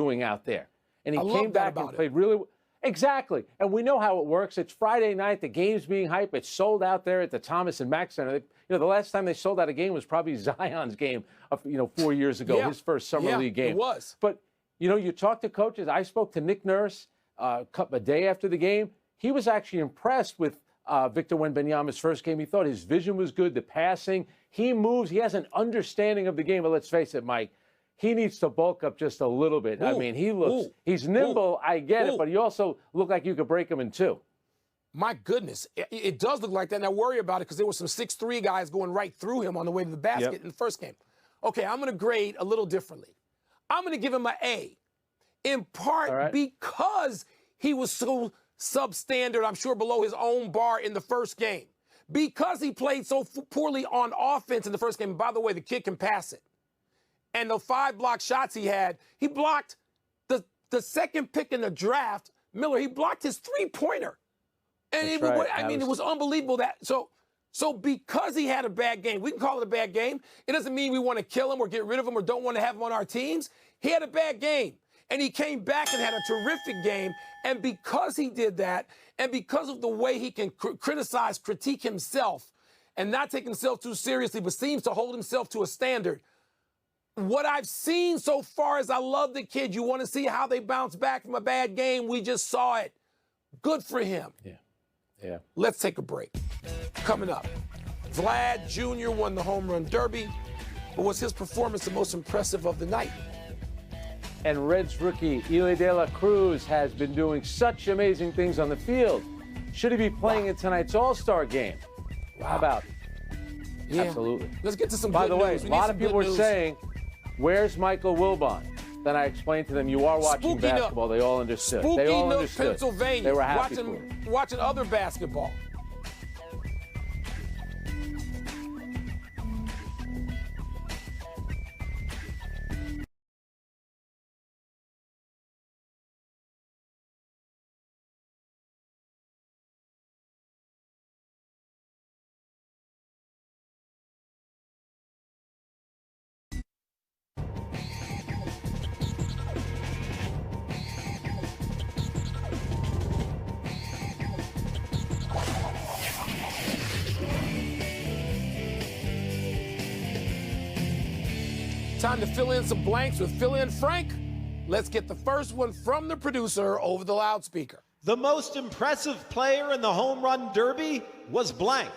doing out there. And he I came back and played really well. Exactly. And we know how it works. It's Friday night. The game's being hyped. It's sold out there at the Thomas and Mack Center. The last time they sold out a game was probably Zion's game of, 4 years ago, his first summer league game. It was. But, you talk to coaches. I spoke to Nick Nurse a day after the game. He was actually impressed with Victor Wembanyama's first game. He thought his vision was good, the passing. He moves. He has an understanding of the game. But let's face it, Mike, he needs to bulk up just a little bit. I mean, he's nimble, I get it, but he also looked like you could break him in two. My goodness, it does look like that, and I worry about it because there were some 6'3" guys going right through him on the way to the basket in the first game. Okay, I'm going to grade a little differently. I'm going to give him an A, in part because he was so substandard, I'm sure below his own bar in the first game. Because he played so poorly on offense in the first game. And by the way, the kid can pass it. And the 5 block shots he blocked the second pick in the draft, Miller, he blocked his three-pointer. And it was unbelievable that. So because he had a bad game, we can call it a bad game. It doesn't mean we want to kill him or get rid of him or don't want to have him on our teams. He had a bad game. And he came back and had a terrific game. And because he did that, and because of the way he can critique himself, and not take himself too seriously, but seems to hold himself to a standard, what I've seen so far is I love the kid. You want to see how they bounce back from a bad game. We just saw it. Good for him. Yeah. Let's take a break. Coming up, Vlad Jr. won the home run derby, but was his performance the most impressive of the night? And Reds rookie Eli De La Cruz has been doing such amazing things on the field. Should he be playing in tonight's All-Star game? How about it? Yeah. Absolutely. Let's get to some By good the way, news. a lot of people were saying, where's Michael Wilbon? Then I explained to them, you are watching basketball. They all understood. Spooky They all Nook, understood. Pennsylvania. They were happy watching other basketball. Time to fill in some blanks with Fill In Frank. Let's get the first one from the producer over the loudspeaker. The most impressive player in the home run derby was blank.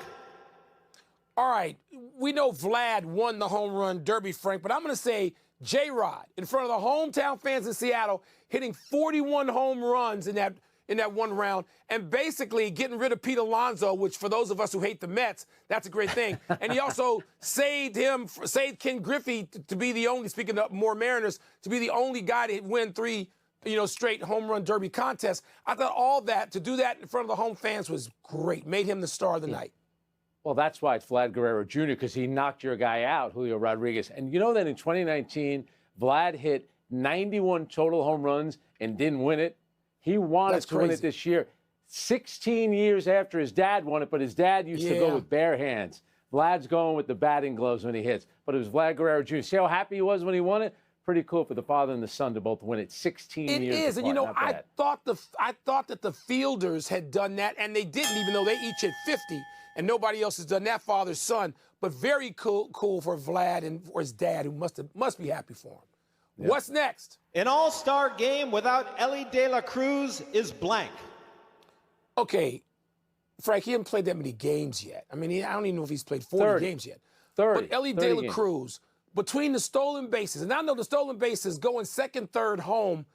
All right, we know Vlad won the home run derby, Frank, but I'm going to say J-Rod in front of the hometown fans in Seattle, hitting 41 home runs in that one round, and basically getting rid of Pete Alonso, which for those of us who hate the Mets, that's a great thing. And he also saved Ken Griffey to be the only, speaking of more Mariners, to be the only guy to win 3, straight home run derby contests. I thought all that, to do that in front of the home fans was great. Made him the star of the night. Well, that's why it's Vlad Guerrero Jr., because he knocked your guy out, Julio Rodriguez. And you know that in 2019, Vlad hit 91 total home runs and didn't win it. He wanted to win it this year, 16 years after his dad won it, but his dad used to go with bare hands. Vlad's going with the batting gloves when he hits. But it was Vlad Guerrero Jr. See how happy he was when he won it? Pretty cool for the father and the son to both win it 16 years apart. It is, and I thought that the fielders had done that, and they didn't, even though they each hit 50, and nobody else has done that, father-son. But very cool for Vlad and for his dad, who must be happy for him. Yeah. What's next? An all-star game without Eli De La Cruz is blank. Okay, Frank, he hasn't played that many games yet. I mean, I don't even know if he's played 40 games yet. 30. But Eli De La Cruz, between the stolen bases, and I know the stolen bases going second, third home,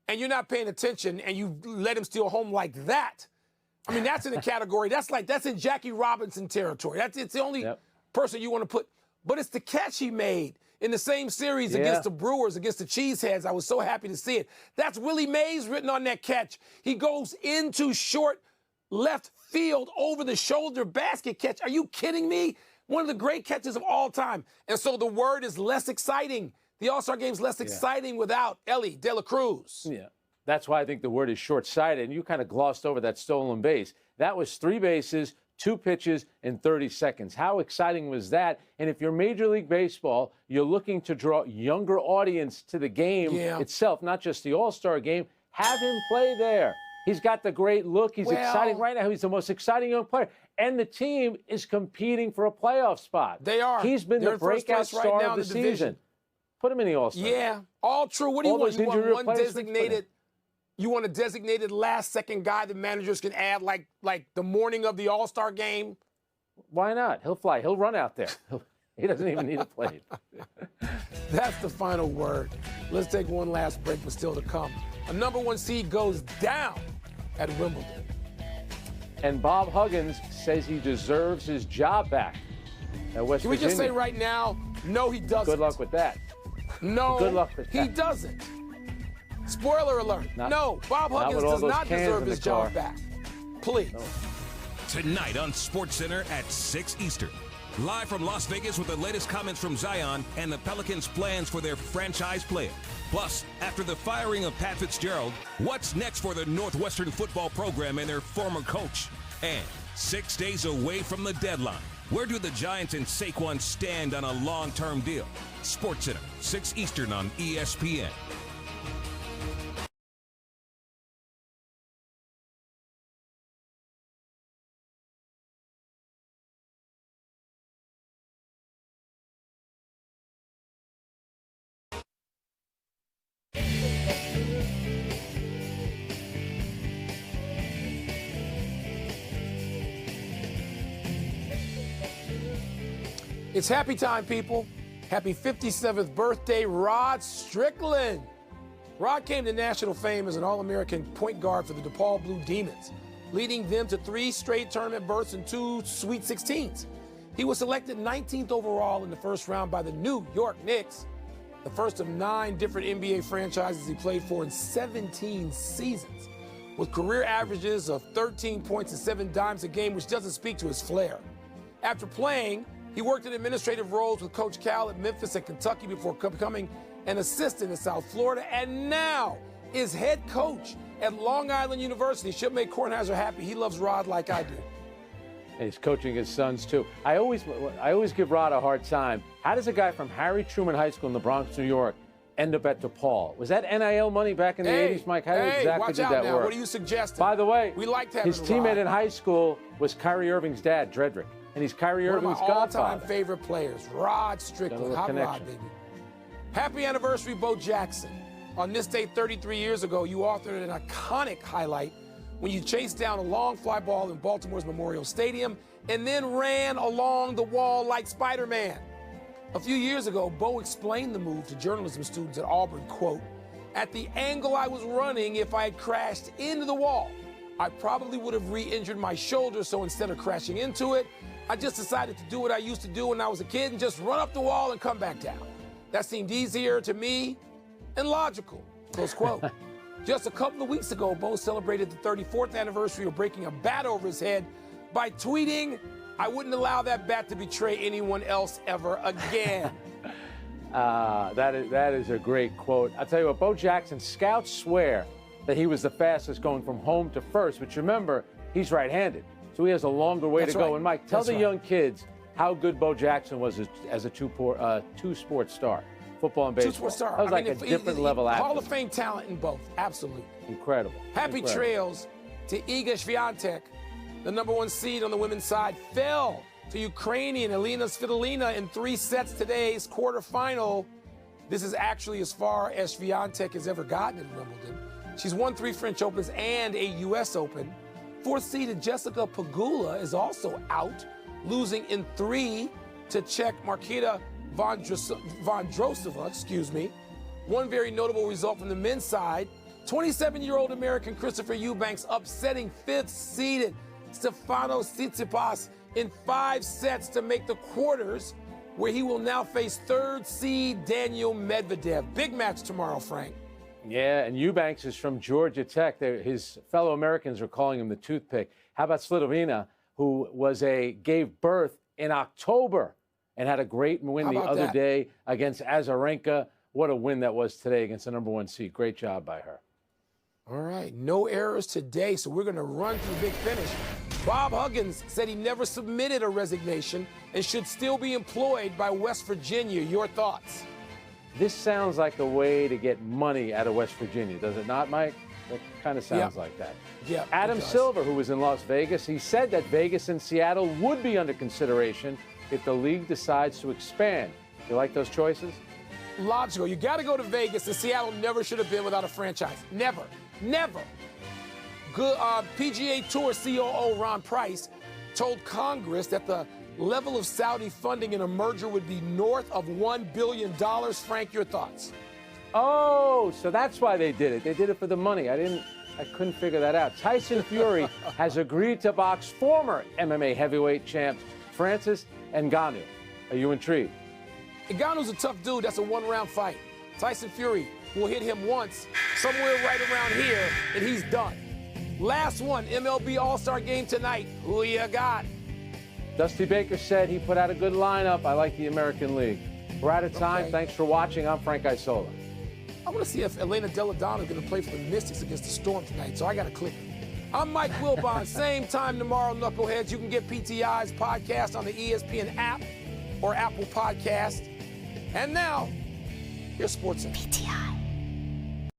and you're not paying attention, and you let him steal home like that. I mean, that's in the category. That's in Jackie Robinson territory. It's the only person you want to put. But it's the catch he made in the same series against the Brewers, against the Cheeseheads. I was so happy to see it. That's Willie Mays written on that catch. He goes into short left field over the shoulder basket catch. Are you kidding me? One of the great catches of all time. And so the word is less exciting. The All-Star Game's less exciting without Eli De La Cruz. Yeah. That's why I think the word is short-sighted. And you kind of glossed over that stolen base. That was 3 bases, 2 pitches in 30 seconds. How exciting was that? And if you're Major League Baseball, you're looking to draw younger audience to the game itself, not just the All-Star game, have him play there. He's got the great look. He's exciting right now. He's the most exciting young player. And the team is competing for a playoff spot. They are. He's been the breakout star of the season. Put him in the All-Star. Yeah, all true. What do you want? You want one designated... You want a designated last-second guy the managers can add like the morning of the All-Star game? Why not? He'll fly. He'll run out there. He doesn't even need a plane. That's the final word. Let's take one last break, but still to come. A #1 seed goes down at Wimbledon. And Bob Huggins says he deserves his job back at West Virginia. Can we just say right now, no, he doesn't. Good luck with that. No, good luck with that. He doesn't. Spoiler alert. No, Bob Huggins does not deserve his job back. Please. No. Tonight on SportsCenter at 6 Eastern. Live from Las Vegas with the latest comments from Zion and the Pelicans' plans for their franchise player. Plus, after the firing of Pat Fitzgerald, what's next for the Northwestern football program and their former coach? And 6 days away from the deadline, where do the Giants and Saquon stand on a long-term deal? SportsCenter, 6 Eastern on ESPN. It's happy time, people. Happy 57th birthday, Rod Strickland. Rod came to national fame as an All-American point guard for the DePaul Blue Demons, leading them to 3 straight tournament berths and 2 Sweet 16s. He was selected 19th overall in the first round by the New York Knicks, the first of 9 different NBA franchises he played for in 17 seasons, with career averages of 13 points and 7 dimes a game, which doesn't speak to his flair. After playing, he worked in administrative roles with Coach Cal at Memphis and Kentucky before becoming an assistant in South Florida, and now is head coach at Long Island University. Should make Kornheiser happy. He loves Rod like I do. And he's coaching his sons, too. I always give Rod a hard time. How does a guy from Harry Truman High School in the Bronx, New York, end up at DePaul? Was that NIL money back in the 80s, Mike? How exactly did that work? What are you suggesting? By the way, we liked having his teammate in high school was Kyrie Irving's dad, Dredrick. And he's Kyrie Irving's godfather. One of my all-time favorite players, Rod Strickland. Hot Rod, baby. Happy anniversary, Bo Jackson. On this day 33 years ago, you authored an iconic highlight when you chased down a long fly ball in Baltimore's Memorial Stadium and then ran along the wall like Spider-Man. A few years ago, Bo explained the move to journalism students at Auburn, quote, "At the angle I was running, if I had crashed into the wall, I probably would have re-injured my shoulder, so instead of crashing into it, I just decided to do what I used to do when I was a kid and just run up the wall and come back down. That seemed easier to me and logical," close quote. Just a couple of weeks ago, Bo celebrated the 34th anniversary of breaking a bat over his head by tweeting, "I wouldn't allow that bat to betray anyone else ever again." That is a great quote. I'll tell you what, Bo Jackson, scouts swear that he was the fastest going from home to first, but remember, he's right-handed. So he has a longer way to go. And Mike, tell the young kids how good Bo Jackson was as a two-sport star, football and baseball. Two-sport star. That was a different level athlete. Hall of Fame talent in both, absolutely. Incredible. Happy trails to Iga Swiatek. The #1 seed on the women's side fell to Ukrainian Elena Svitolina in 3 sets today's quarterfinal. This is actually as far as Swiatek has ever gotten at Wimbledon. She's won 3 French Opens and a U.S. Open. 4th-seeded Jessica Pegula is also out, losing in 3 to Czech Marketa Vondrousova, One very notable result from the men's side, 27-year-old American Christopher Eubanks upsetting 5th-seeded Stefanos Tsitsipas in 5 sets to make the quarters, where he will now face 3rd-seed Daniel Medvedev. Big match tomorrow, Frank. Yeah, and Eubanks is from Georgia Tech. His fellow Americans are calling him the toothpick. How about Svitolina, who gave birth in October and had a great win the other day against Azarenka? What a win that was today against the #1 seed. Great job by her. All right, no errors today, so we're going to run to the big finish. Bob Huggins said he never submitted a resignation and should still be employed by West Virginia. Your thoughts? This sounds like a way to get money out of West Virginia, does it not, Mike? It kind of sounds like that. Yeah. Adam Silver, who was in Las Vegas, he said that Vegas and Seattle would be under consideration if the league decides to expand. You like those choices? Logical. You got to go to Vegas, and Seattle never should have been without a franchise. Never. Never. Good PGA Tour COO Ron Price told Congress that the level of Saudi funding in a merger would be north of $1 billion. Frank, your thoughts? Oh, so that's why they did it. They did it for the money. I couldn't figure that out. Tyson Fury has agreed to box former MMA heavyweight champs Francis Ngannou. Are you intrigued? Ngannou's a tough dude. That's a one-round fight. Tyson Fury will hit him once, somewhere right around here, and he's done. Last one, MLB All-Star Game tonight. Who you got? Dusty Baker said he put out a good lineup. I like the American League. We're out of time. Okay. Thanks for watching. I'm Frank Isola. I want to see if Elena Deladano is going to play for the Mystics against the Storm tonight, so I got to click it. I'm Mike Wilbon. Same time tomorrow, Knuckleheads. You can get PTI's podcast on the ESPN app or Apple Podcast. And now, here's SportsCenter. PTI.